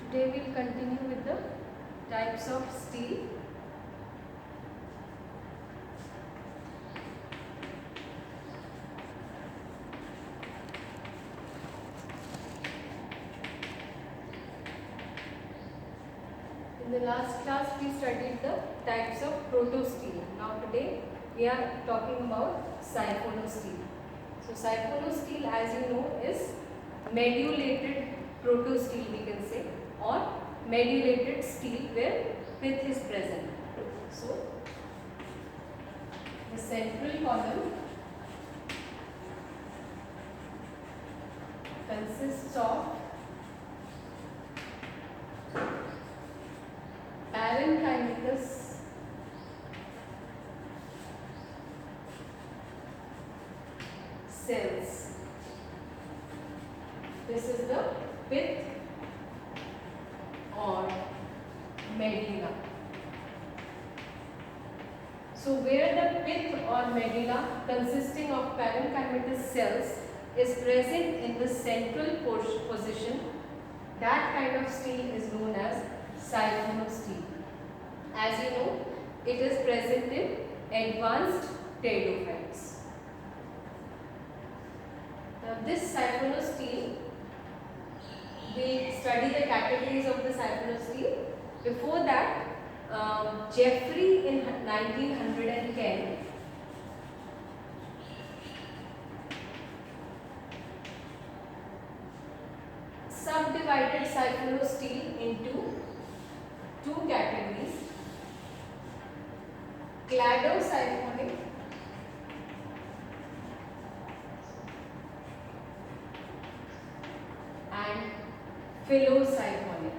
Today we'll continue with the types of steel. In the last class we studied the types of proto steel. Now today we are talking about siphono steel. So siphono steel, as you know, is modulated proto steel, we can say, or modulated steel where pith is present. So the central column consists of parenchymatous cells. This is the pith or medulla. So where the pith or medulla consisting of parenchymatous cells is present in the central position, that kind of steel is known as siphono steel. As you know, it is present in advanced pteridophytes. Now this siphono steel, we study the categories of the siphono steel. Before that, Jeffrey in 1910 subdivided siphono steel into two categories: cladosiphonic and phyllosiphonic.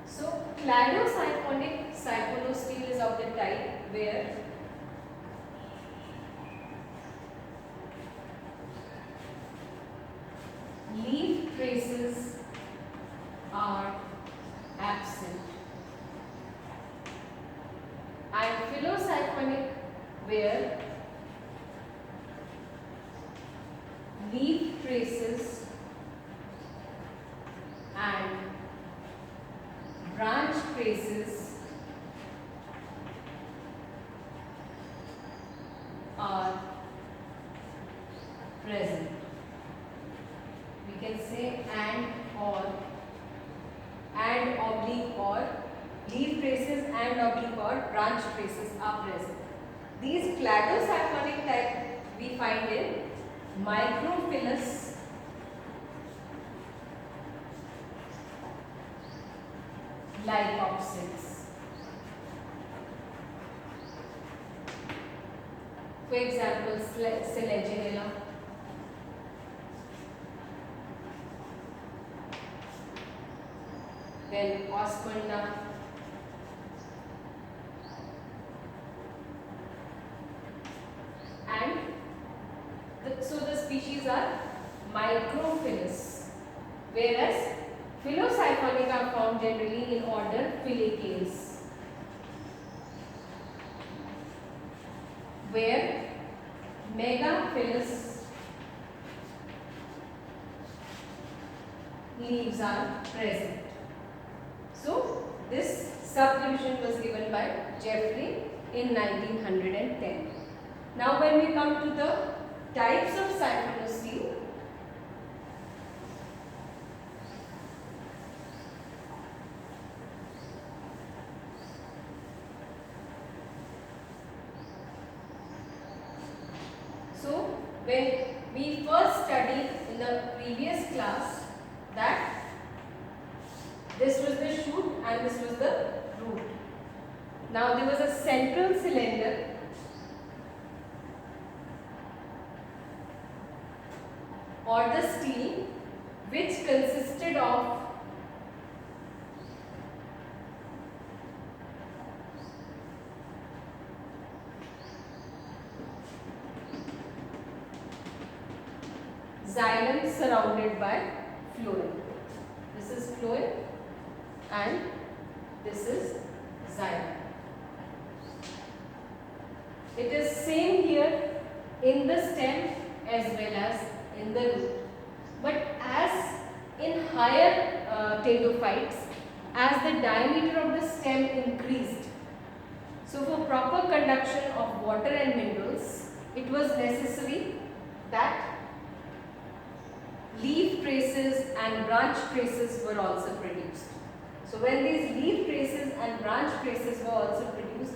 So cladosiphonic siphono steel is of the type where leaf traces are absent, and phyllosiphonic where leaf traces and branch traces are present. We can say and oblique or leaf traces and oblique or branch traces are present. These cladosiphonic type we find in microphyllous lycopsids. For example, Selaginella, then Osmunda, and so the species are microphyllous, whereas phyllosiphonic are found generally in order Phyllocales, where megaphyllous leaves are present. So this subdivision was given by Jeffrey in 1910. Now when we come to the types of siphono steel, so when we first studied in the previous class that this was the shoot and this was the root. Now there was a central cylinder or the steel which consisted of xylem surrounded by phloem. This is phloem and this is xylem. It is same here in the stem as well as in the root. But as in higher pteridophytes, as the diameter of the stem increased, so for proper conduction of water and minerals, it was necessary that leaf traces and branch traces were also produced. So when these leaf traces and branch traces were also produced,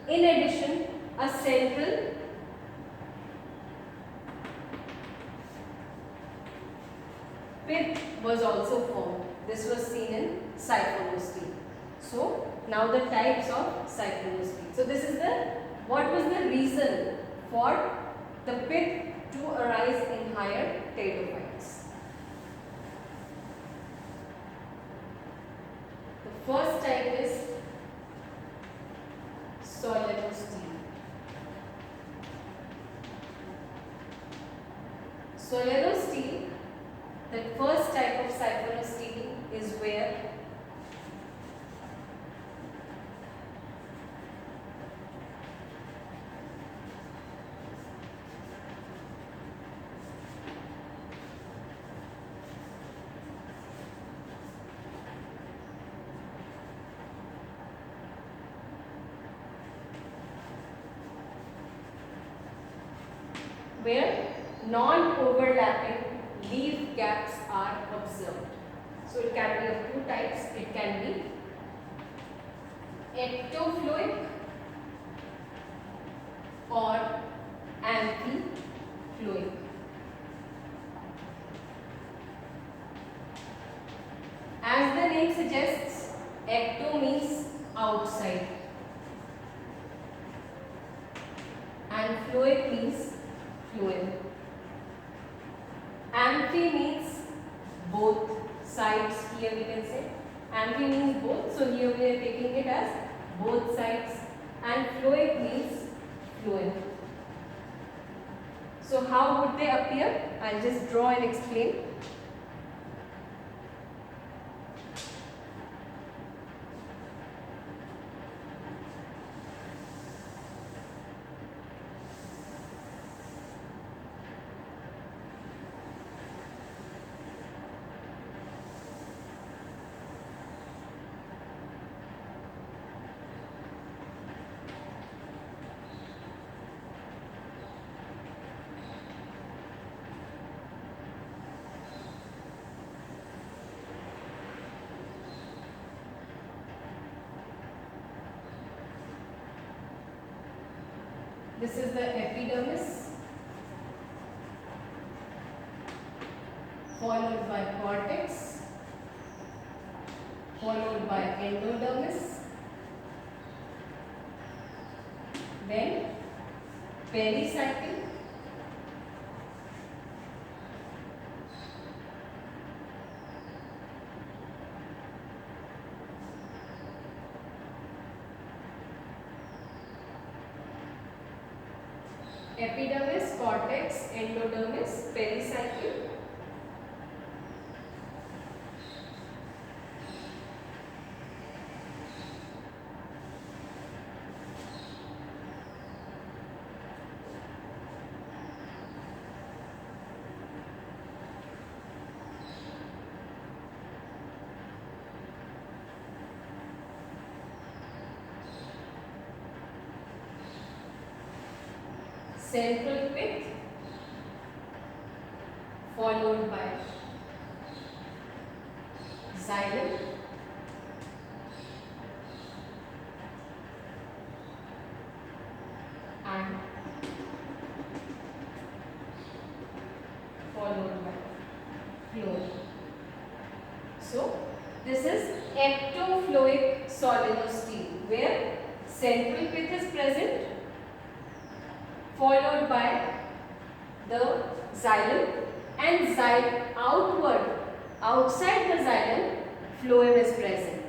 in addition, a central pith was also formed. This was seen in siphonostele. So now the types of siphonostele. So this is what was the reason for the pith to arise in higher pteridophytes. The first type is solenostele. Solenostele, the first type of siphonostele is where non-overlapping leaf gaps are observed. So it can be of two types. It can be ectofloic or amphifloic. As the name suggests, ecto means outside and floic means phloem. Amphi means both sides. Here we can say amphi means both, so here we are taking it as both sides, and phloic means phloem. So how would they appear? I'll just draw and explain. This is the epidermis, followed by cortex, followed by endodermis, then pericycle, epidermis, cortex, endodermis, pericycle, central pith, followed by xylem, and followed by phloem. So this is ectofloic solenostele, where central pith is present, followed by the xylem, and outside the xylem, phloem is present.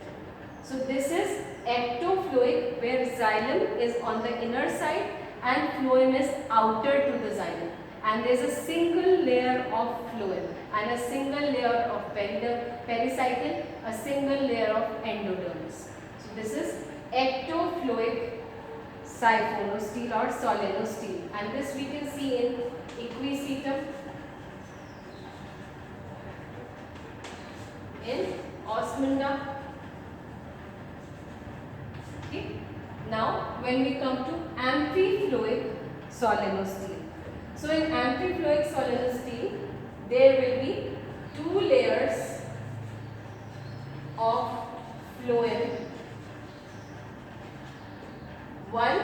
So this is ectofloic, where xylem is on the inner side and phloem is outer to the xylem, and there is a single layer of phloem and a single layer of pericycle, a single layer of endodermis. So this is ectofloic siphonosteel or solenosteel, and this we can see in equisetum, in osmunda. Okay. Now when we come to amphifloic solenosteel, so in amphifloic solenosteel there will be two layers of phloem, one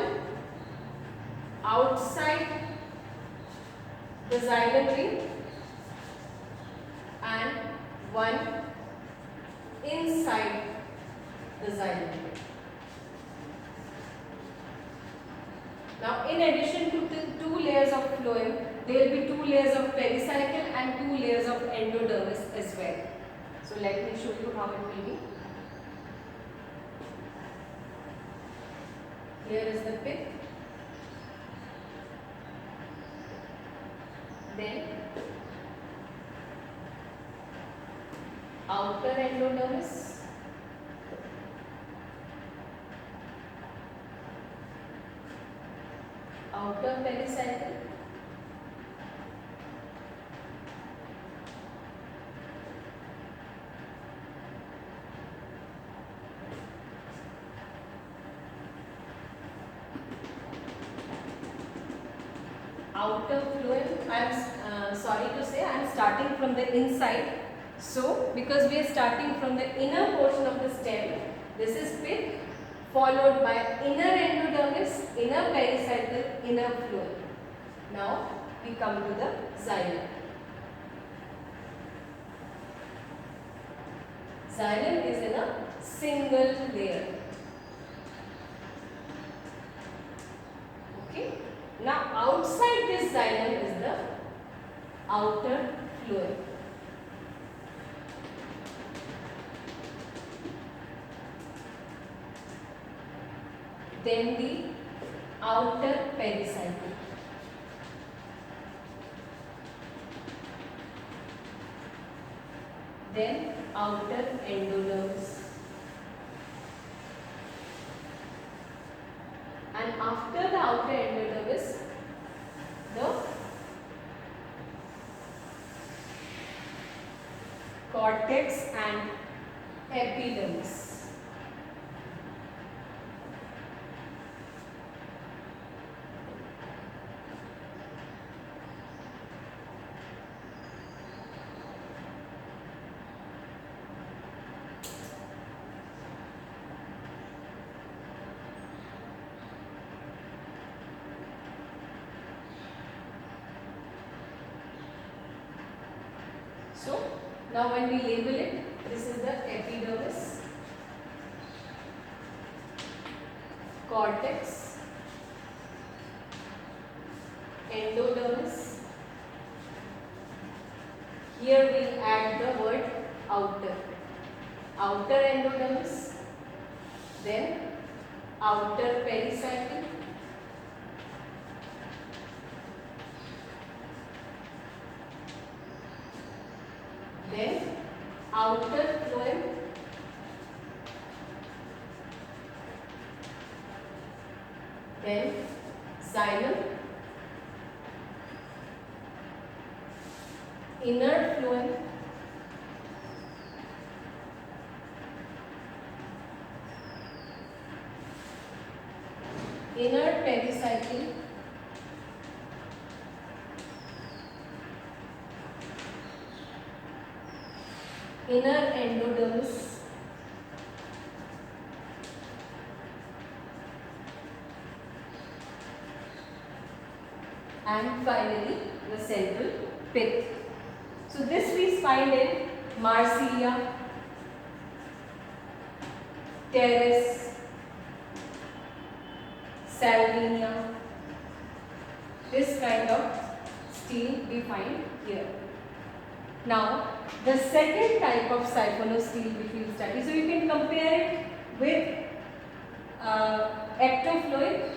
outside the xylem ring and one inside the xylem ring. Now in addition to the two layers of phloem, there will be two layers of pericycle and two layers of endodermis as well. So let me show you how it will be. Here is the pith, then outer endodermis, outer pericycle, outer phloem. I am sorry to say I am starting from the inside. So because we are starting from the inner portion of the stem, this is pith followed by inner endodermis, inner pericycle, inner phloem. Now we come to the xylem. Xylem is in a single layer. Okay. Now outside this xylem is the outer phloem. Then the outer pericycle. Then outer endodermis. And after the outer endodermis, the cortex and epidermis. So now when we label it, this is the epidermis, cortex, endodermis. Here we add the word outer. Outer endodermis, then outer pericycle, then outer phloem, then xylem, inner phloem, inner pericycle, inner endodermis, and finally the central pith. So this we find in Marsilia, Teres, Salvinia. This kind of steel we find here. Now the second type of siphonosteel which we will study, so you can compare it with ectofluid.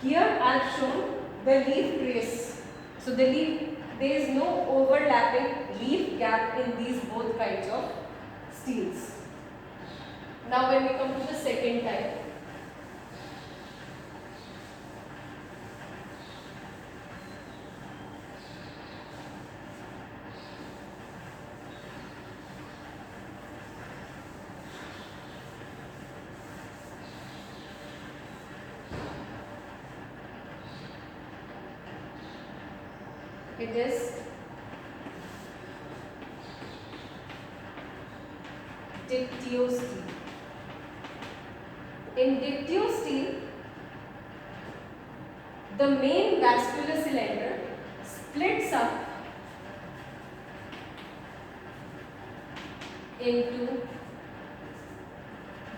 Here I have shown the leaf trace. So the leaf, there is no overlapping leaf gap in these both kinds of steels. Now when we come to the second type, It is dictyosteel. In dictyosteel, the main vascular cylinder splits up into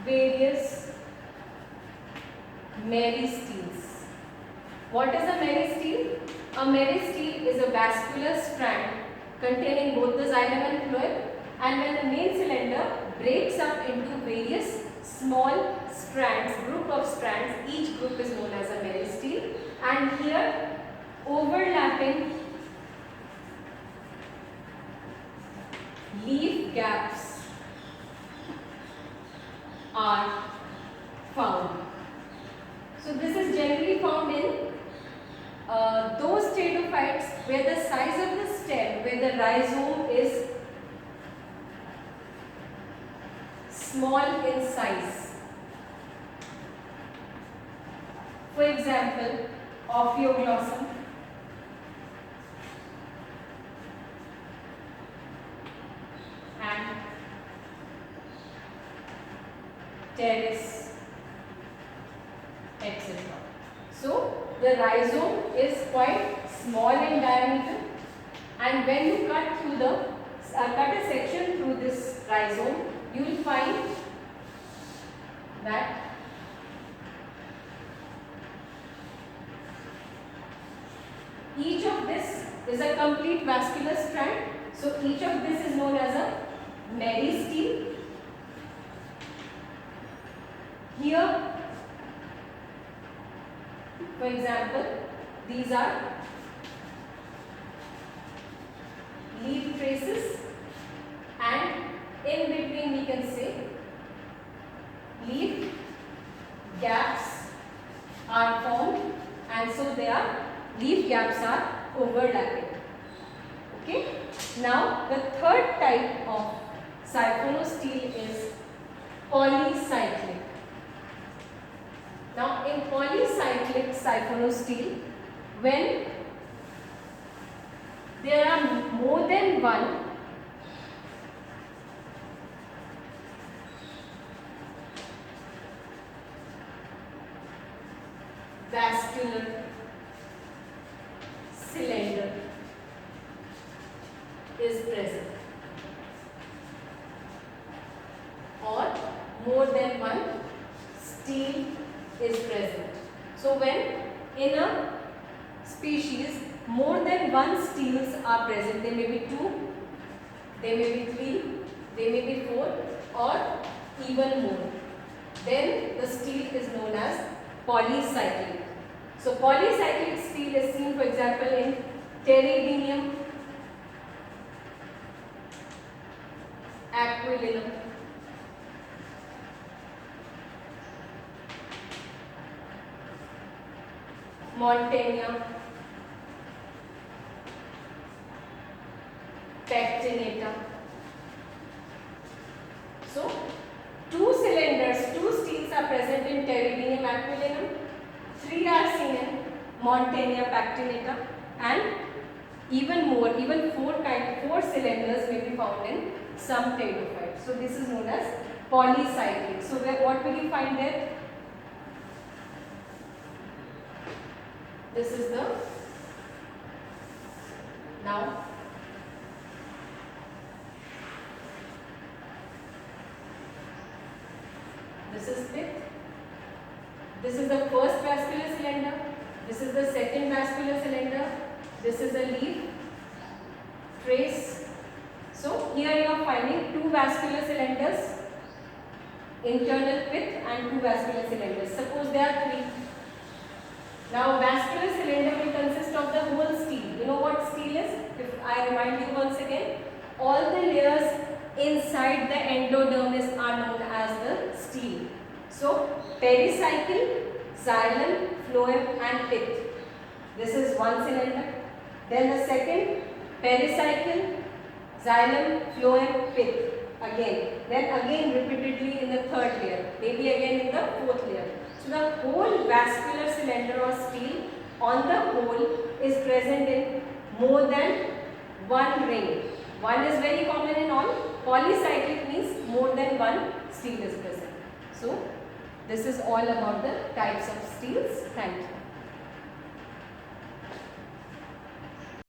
various meristeels. What is a meristeel? A meristeel is a vascular strand containing both the xylem and phloem, and when the main cylinder breaks up into various small strands, group of strands, each group is known as a meristeel, and here overlapping leaf gaps are found. So this is generally found in those pteridophytes where the size of the stem, where the rhizome is small in size. For example, Ophioglossum, and Pteris, etc. So the rhizome is quite small in diameter, and when you cut through the cut a section through this rhizome, you will find that each of this is a complete vascular strand. So each of this is known as a meristeel. Here, for example, these are leaf traces, and in between we can say leaf gaps are formed, and so leaf gaps are overlapping. Okay. Now the third type of siphonostele is polycyclic. Now in polycyclic siphonostele, when there are more than one vascular cylinder is present, or more than one stele is present. So when in a species more than one steles are present, there may be 2, there may be 3, there may be 4, or even more, then the stele is known as polycyclic. So polycyclic stele is seen, for example, in Pteridinium, Aquilinum, Montania, Pectinata. So, 2 cylinders, 2 steles are present in Pteridinium aquilinum, 3 are seen in Montania pectinata, and even more, even 4 cylinders may be found in some pteridophytes. So, this is known as polycyclic. So, what will you find there? This is the, now this is pith, this is the first vascular cylinder, this is the second vascular cylinder, this is a leaf trace. So here you are finding 2 vascular cylinders, internal pith, and 2 vascular cylinders. Suppose there are 3. Now vascular cylinder will consist of the whole stele. You know what stele is? If I remind you once again, all the layers inside the endodermis are known as the stele. So pericycle, xylem, phloem, and pith. This is one cylinder. Then the second, pericycle, xylem, phloem, pith. Again. Then again repeatedly in the third layer. Maybe again in the fourth layer. So the whole vascular cylinder or stele on the whole is present in more than one ring. One is very common in all. Polycyclic means more than one steel is present. So this is all about the types of steels. Thank you.